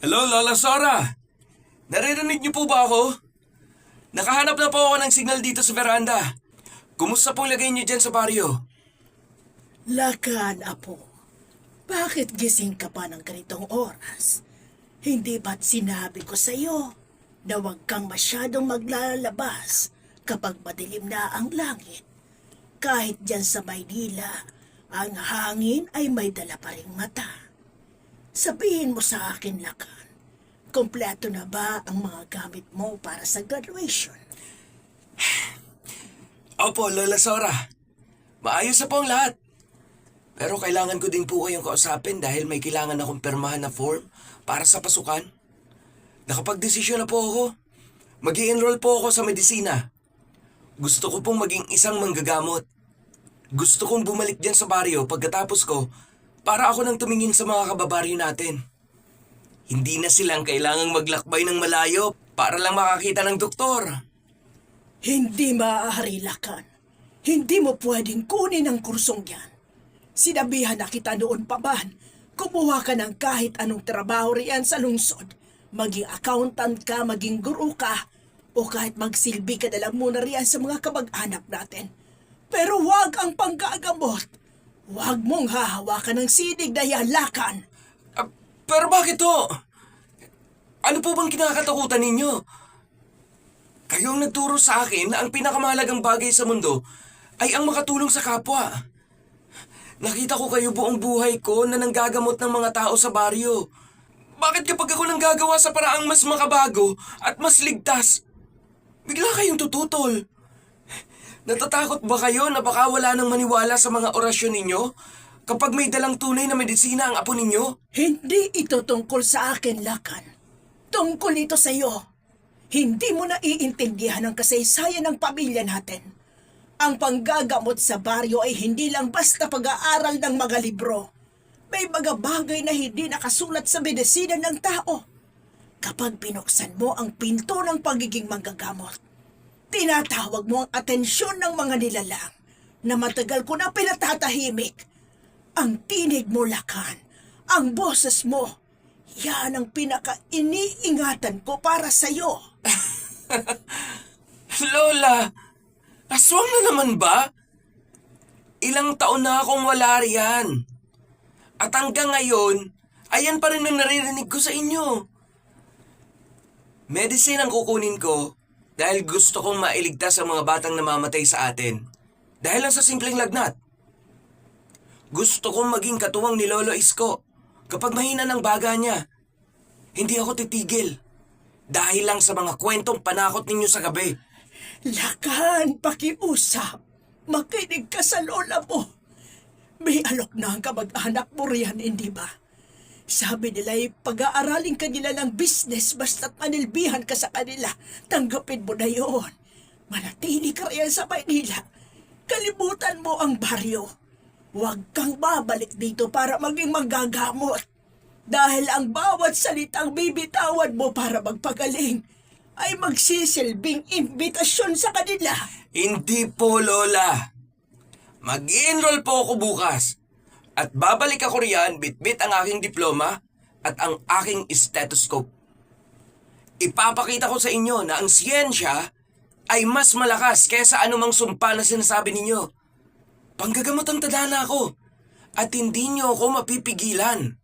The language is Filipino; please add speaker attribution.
Speaker 1: Hello, Lola Sora! Naririnig niyo po ba ako? Nakahanap na po ako ng signal dito sa veranda. Kumusta pong lagay niyo dyan sa baryo?
Speaker 2: Lakan, apo. Bakit gising ka pa ng ganitong oras? Hindi ba't sinabi ko sa'yo na huwag kang masyadong maglalabas kapag madilim na ang langit? Kahit dyan sa Maynila, ang hangin ay may dala pa ring mata. Sabihin mo sa akin, Lakan, kompleto na ba ang mga gamit mo para sa graduation?
Speaker 1: Opo, Lola Sora. Maayos na po ang lahat. Pero kailangan ko din po kayong kausapin dahil may kailangan akong permahan na form para sa pasukan. Nakapag-desisyon na po ako. Mag-i-enroll po ako sa medisina. Gusto ko pong maging isang manggagamot. Gusto kong bumalik dyan sa baryo pagkatapos ko para ako nang tumingin sa mga kababaryo natin. Hindi na silang kailangang maglakbay ng malayo para lang makakita ng doktor.
Speaker 2: Hindi maaari, Lakan. Hindi mo pwedeng kunin ang kursong yan. Sinabihan na kita noon pa man, kumuha ka ng kahit anong trabaho riyan sa lungsod. Maging accountant ka, maging guru ka, o kahit magsilbi ka na lang muna riyan sa mga kamag-anak natin. Pero huwag ang panggagamot. Huwag mong hahawakan ng sinig na yan, Lakan.
Speaker 1: Pero bakit to? Ano po bang kinakatakutan ninyo? Kayo ang nagturo sa akin na ang pinakamahalagang bagay sa mundo ay ang makatulong sa kapwa. Nakita ko kayo buong buhay ko na nanggagamot ng mga tao sa baryo. Bakit kapag ako nanggagawa sa paraang mas makabago at mas ligtas, bigla kayong tututol? Natatakot ba kayo na baka wala nang maniwala sa mga orasyon ninyo kapag may dalang tunay na medisina ang apo ninyo?
Speaker 2: Hindi ito tungkol sa akin, Lakan. Tungkol ito sa iyo. Hindi mo na iintindihan ang kasaysayan ng pamilya natin. Ang panggagamot sa baryo ay hindi lang basta pag-aaral ng mga libro. May mga bagay na hindi nakasulat sa medisina ng tao. Kapag binuksan mo ang pinto ng pagiging manggagamot, tinatawag mo ang atensyon ng mga nilalang na matagal ko na pinatatahimik. Ang tinig mo, Lakan, ang boses mo, yan ang pinaka-iniingatan ko para sa'yo.
Speaker 1: Lola, aswang na naman ba? Ilang taon na akong wala riyan. At hanggang ngayon, ayan pa rin ang naririnig ko sa inyo. Medicine ang kukunin ko dahil gusto kong mailigtas ang mga batang namamatay sa atin. Dahil lang sa simpleng lagnat. Gusto kong maging katuwang ni Lolo Isko kapag mahina ng baga niya. Hindi ako titigil. Dahil lang sa mga kwentong panakot ninyo sa gabi.
Speaker 2: Lakan, pakiusap. Makinig ka sa lola mo. May alok na ang kamag-anak mo riyan, hindi ba? Sabi nila ay pag-aaralin ka nila ng business basta't manilbihan ka sa kanila. Tanggapin mo na yun. Manatili ka riyan sa Maynila. Kalimutan mo ang baryo. Huwag kang babalik dito para maging manggagamot. Dahil ang bawat salitang bibitawan mo para magpagaling ay magsisilbing imbitasyon sa kanila.
Speaker 1: Hindi po, Lola. Mag-i-enroll po ako bukas. At babalik ako riyan bitbit ang aking diploma at ang aking stethoscope. Ipapakita ko sa inyo na ang siyensya ay mas malakas kaysa anumang sumpa na sinasabi ninyo. Panggagamot ang tadhana ko at hindi niyo ako mapipigilan.